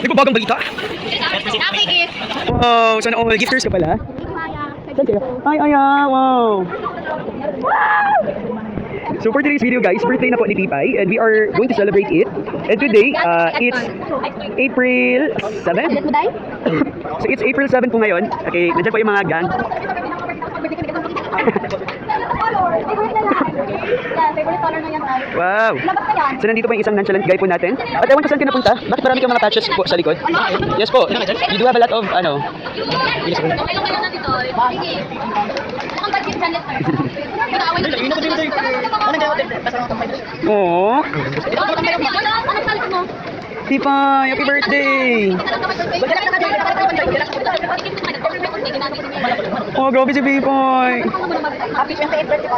Nagbabagang balita? Happy gift. Wow, sana all gifters ka pala. Saan kayo? Ay, wow. So for today's video guys, birthday na po ni Pipay and we are going to celebrate it. And today, it's April 7? So it's April 7 po ngayon. Okay, nandiyan po yung mga gang. Favorite color na yan tayo. Wow. Labas na yan. So nandito po yung isang nonchalant guy po natin. At ewan ko saan ka napunta. Bakit marami kang mga patches po sa likod? Yes po. You do have a lot of Okay lang kayo na dito. Sige. Mukhang budget dyan, let's start. Nag-aaway na. Oo. Anong salit mo? Pipay, happy birthday! Oh, grabe si Pipay! Happy 28th birthday.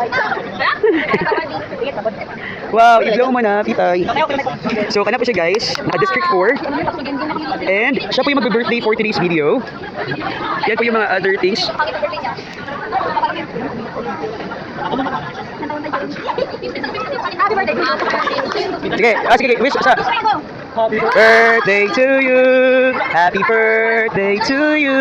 Wow, i-blow mo na, Pipay. So, kana po siya guys, naka-District 4. And, siya po yung mag-birthday for today's video. Yan po yung mga other things. Happy birthday. Sige, wish, isa. Happy birthday to you. Happy birthday to you.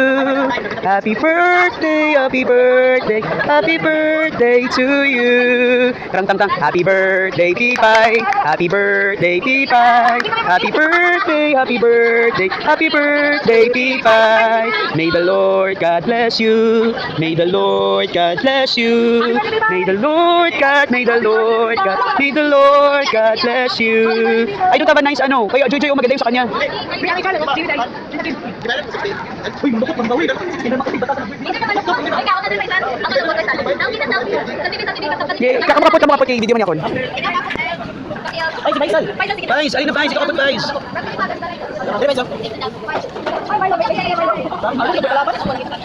Happy birthday, happy birthday. Happy birthday to you. Tang. Happy birthday, Pipay. Happy birthday, Pipay. Happy birthday, happy birthday. Happy birthday, Pipay. May the Lord God bless you. May the Lord God bless you. May the Lord God, may the Lord God, may the Lord God bless you. I don't have a nice ano. Kaya Jojo, maganda yung sa kanya. Kakamukapot na mga video mo niya kon. Ay, si Faisal. Faisal, alin na Faisal? Kakapot Faisal. Ay, Faisal.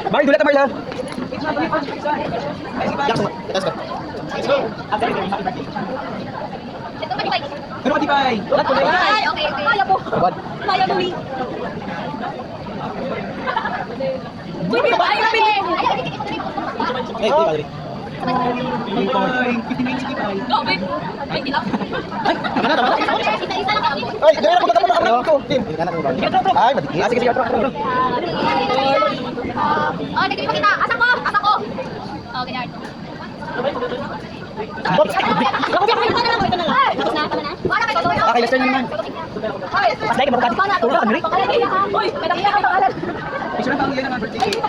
Bakit dulat na Marla? Ano ka Tipay? Ay, okay. Maya po. Maya po. Uy, ay, grabe. Ay, Tipay. Tipay, 59 si Tipay. No, babe. Ay, di lang. Ay, tama na. Isa lang kami. Ay, gaya na ko ko. Ay, madikit. Sige, atro. Oh, nagkita kita. Asak ko. Oh, ganyan. Okay, let's turn naman. Mas like, mabukati. Tulog ka, Miri. Uy, may nakita ka pangalan. Picture na pangalan ng birthday cake.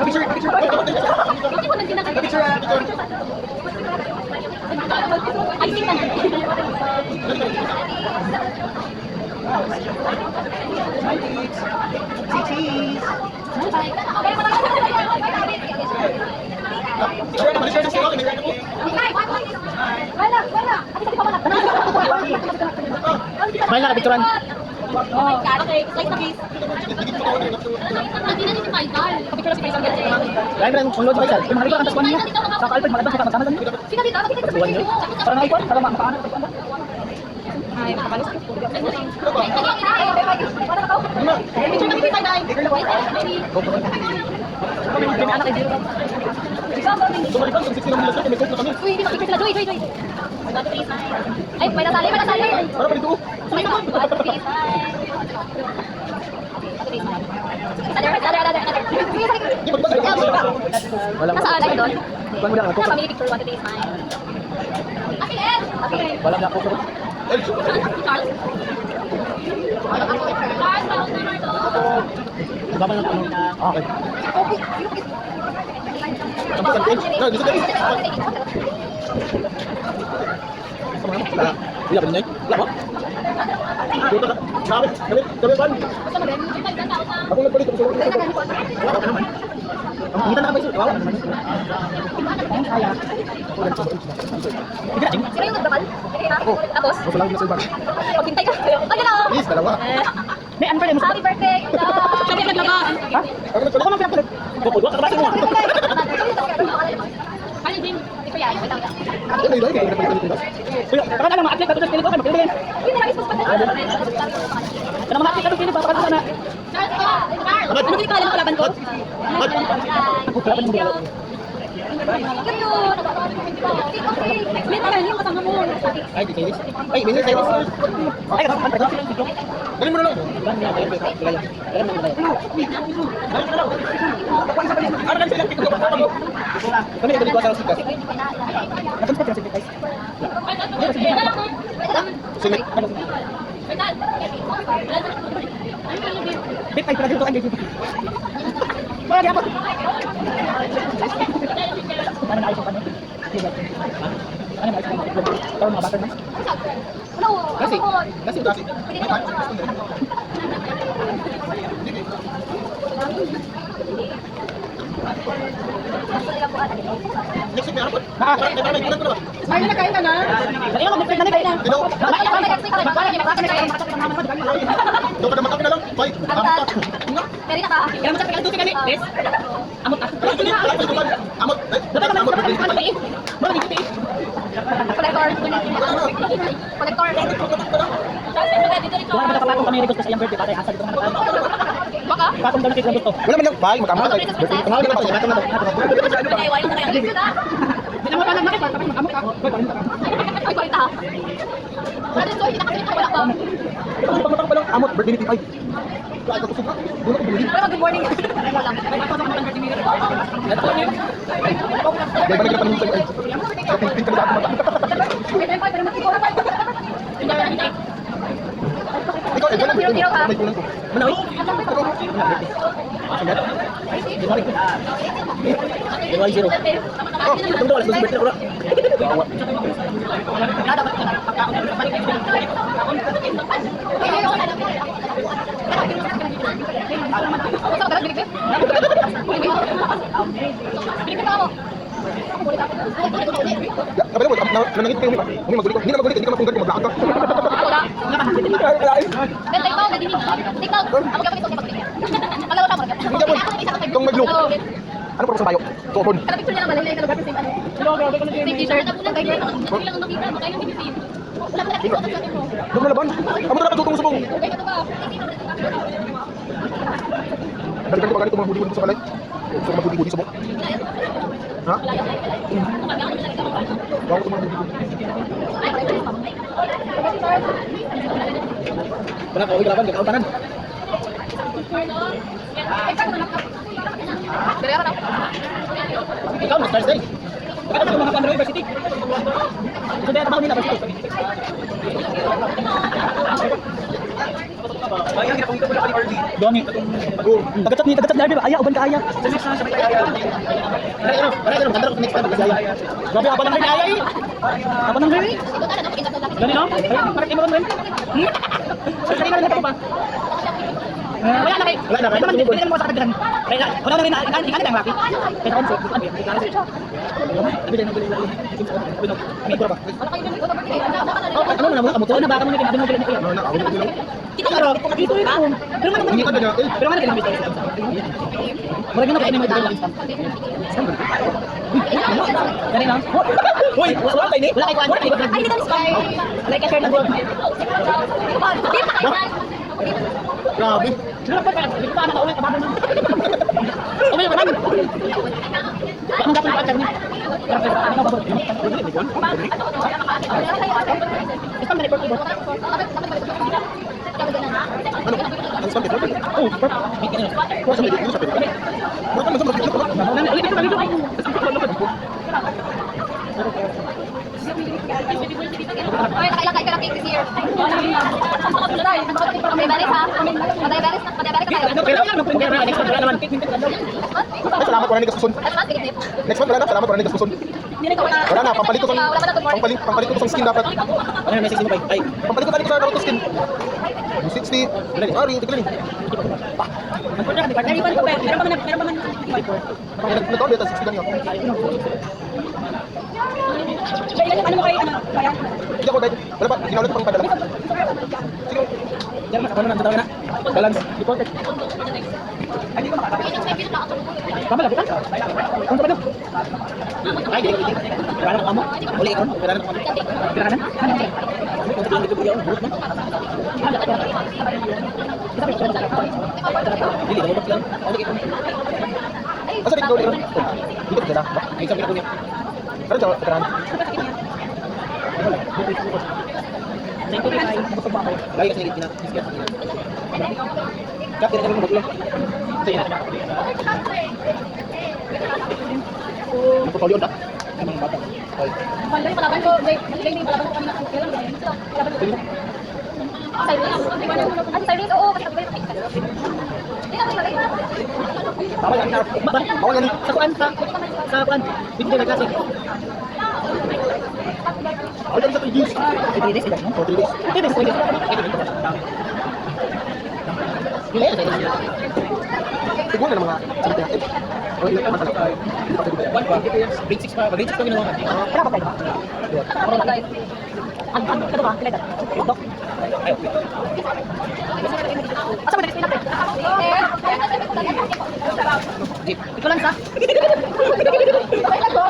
Picture. Hindi ko nang Picture. Ay, tingnan na. Cheese. Wala. Smile na ka-picturean. Okay, slice na please. Hindi na si Faisal. Kapicture si Faisal. Lain rin, unload sa Faisal. Yung mga kantas ko niya. Sa Alfred, mga ibang sama-sama doon. Sino dito? Bakit sa birthday mo? Parang iPhone, parang makaano. Ay, makabalos. Picture na si Faisal. Uy, hindi makikita sila. Joy. Ay, may nasali. Para pa dito. May nasali. Walang Nasaan? Ay, doon. Kuan mo lang ako. Family picture, one today is mine. Akin. Wala na ako. Charles? Baba lang ano. Okay. Wala ba niya? Wala ba? Dito ka. Sabi, kami ban. Ako nagpalit ako sa wala ka naman. Kita na ka ba ito? Wala naman. Sino yung nagdabal? Tapos? Ako lang sa bar. Paghintay ka. Ayun na. Please, dalawa. May ano pala mo? Happy birthday! Siya din naglaban. Ha? Ako lang pinapalot. Bukod, wala ka ba mo? Ano din? Ito yan. Wait lang. Ano ba yun? Kuya, taka na lang, ma-atlet ka doon sa pilit ko. Magpilin. Hindi na lang ispas pa. Kana ma-atlet ka doon sa pilit. Baka na. Charles! Ano din pangalan ng kalaban ko? Ako, kalaban mo. May parang yung kasama mo. Ay, di Chinese. Ay, minsan Chinese. Ay, galing mo na lang. Kami balik ko sa sikas. Sumit. Bit ay pala dito ay dito. Wala dapat. Ano na ayos pa niya? Ano na ayos pa niya? Tahu mga bata na? Kasi. Next week meron po. Ay, nakain ka na? Ay, mag-break na kayo na. Doon ka naman kami na lang. Bye. Peri na ka. Kaya masakit ang tuti kami. Yes. Amot ka. Amot. Dapat naman Amot. ano ba eh? Ano ba eh? Collector. Collector. Duha ba kapatong kami request sa iyang birthday para hasad ko naman. Baka? Patong daw na lang gusto. Wala man lang. Bye. Magkamot. Tumawag na lang. Binamo ka na nakita, tapos makamot ka. Ay, kwalita ha. Ano so, hindi nakakita wala ka. Pagmatang pa lang. Amot. Birthday ni Titay. Kaya ito kusog ka. Doon ako bumili. Wala, good morning. Wala. Dahil ba nagkapan mo sa'yo? Sa pink kami sa ating mata. Ikaw, ito lang. May kulang ko. Manawi. January 0. Oh, itong daw, alas 12 birthday ko na. Gawa. Kapag mo, nanangit kayo umipa. Umi magulit ko. Hindi na magulit. Hindi ka mapunggan kung maglakan ka. Wala. Pero ikaw, nadinig. Ikaw, ako kapag ito siya Alaw na mo. Itong maglo. Ano pa sa bayo? Tuhon. Kada picture niya naman, yung lugar kasi same t-shirt. Tapos lang, guys, hindi lang nakita. Baka yung bibigin. Wala pala, ikaw sa mo. Doon na laban. Amo na tutong subong. Okay, ito ba? Balikan ko ganito mga hudi-hudi sa balay. So maghudi-hudi subong. Ha? Bawa ko mga hudi-hudi. Wala ka, uwi ka laban, kakautanan. Dari ako na. Ikaw, na Stars Day. Bakit ako mga Pandora University? Gusto na trabaho nila, University. Doon eh. Tagatat ni Darby ba? Aya, uban ka aya. Grabe, apa lang rin aya eh. Apa lang rin eh. Gani no? Parang imo rin. Sa kanila na pa. Wala na kay. Wala na kay. Wala na mo sa kadagan. Kaya wala na rin ikan lang laki. Kaya on so, ano yan? Kaya siya. Sabi din nabili lagi. May pura ba? Ano mo na mo na baka mo ni kinabi mo dili ko. Ano na, ako na lang. Kita karo. Dito ito. Pero man Hindi ka na. pero man kailangan bitaw. Wala gina kainin mo dito lang instant. Gani lang. Hoy, wala kay ni. Wala kay kwan. Ay, dito ni Sky. Like share na gold. Grabe. Dapat pa, di ko pa na ulit abado na. Umay ka man. Bakit dapat pa ni? Ano ba ba? Isang na report ko. Ano? Ang sabi ko. Oh, perfect. Ko sa video, sa video. Bakit man sa video ko? Ulit ito dito. Ay, nakailang kayo cake this year. Padabaris ha? Padabaris na tayo. Pero ano kung meron next month wala naman. Ay, salamat wala ni kasusun. Next month wala na, salamat wala ni kasusun. Wala na, pampalit ko sa skin dapat. Ano yung message mo ba? Ay, Pampalit ko sa Naruto skin. 60. Ari, tignan ni. naripan ko pero pa man. Nagtaon dito 60 lang yun. Ano mo kay ano? Kaya? Hindi ako dahil. Wala pa, ginaulit pang padala. Sige. Diyan ano nang tatawa na? Balance reported. Ay, di ko makakatawa. Tama lang kita. Kung pa daw. Ay, di ko. Wala na kamo. Uli ko. Wala na kamo. Wala na. Kung tuloy dito biyaw, buot na. Dili ko ba lang. Asa dito dito? Dito ka na. Ay, isang pinako niya. Pero siya, pagkaraan. Thank you, Ray. Busog ba ako? Lagi kasi nagigit na. Kap, tira kami magulo. Sige na. Portfolio na. Ay, mga bata. Ay. Malay palaban ko, hindi palaban ko kanina. Kailan ba yun? Palaban ko. Silence, oo, kasi ako Bawal yan. Bawal yan. Sa kuan, sa kuan. Bigyan na kasi. Bawal yan sa 3 days. 3 days, Oh, 3 days. 3 days, 3 days. Siguro na ng mga sabi natin. O, hindi naman talaga. One pa, grade 6 pa, grade 6 pa ginawa natin. Kailan ka tayo ba? Ano na guys? Ano ba? Kailan? Dok? Ayaw. Asa ba dito natin? Jeep. Ito lang sa.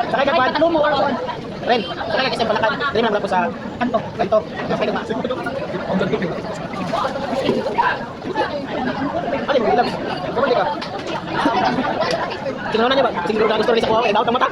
Sakay ka pa. Ano mo or on? Ren, sakay ka kasi palakan. Dali mo lang po sa Kanto. kanto. Sakay ka ba? Ano yung ilang? Kumali ka. Kinuha niya ba? Siguro na gusto rin sa kuha. Eh, daw tamata.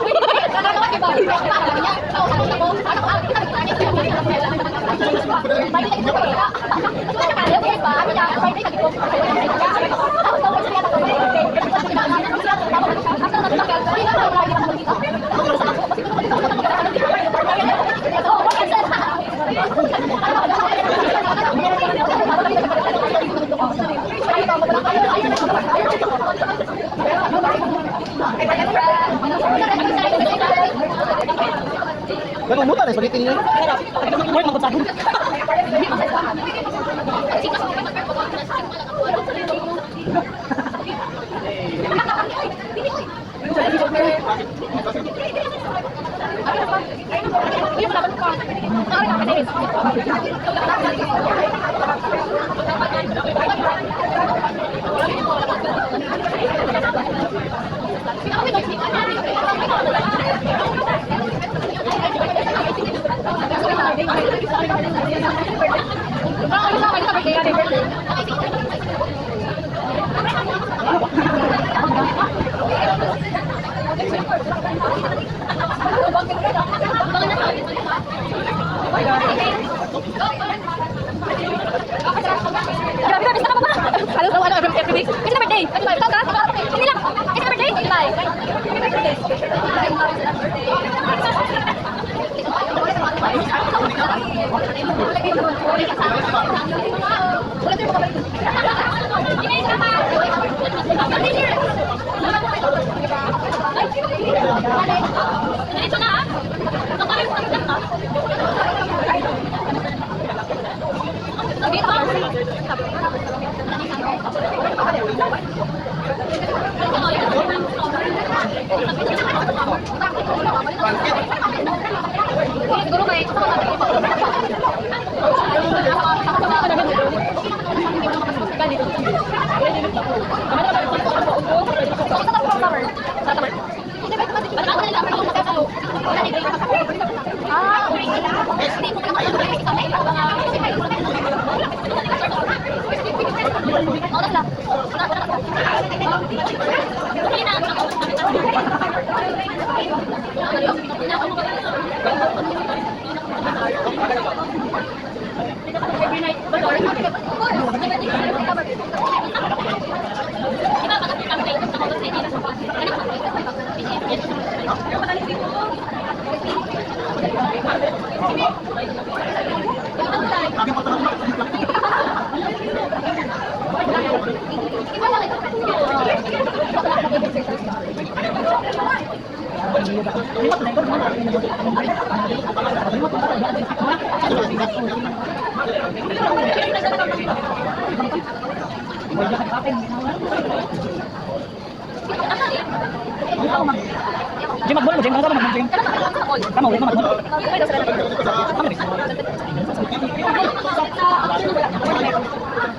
Nagumutan eh, spaghetti niya. Wait, magkutsahin. Dito na ah. Siguro may Jim, magbol mo, Jim. Ano ka naman, Jim? Tama, ulit mo magbol.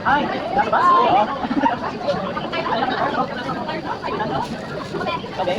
Ay, ano ba? Okay.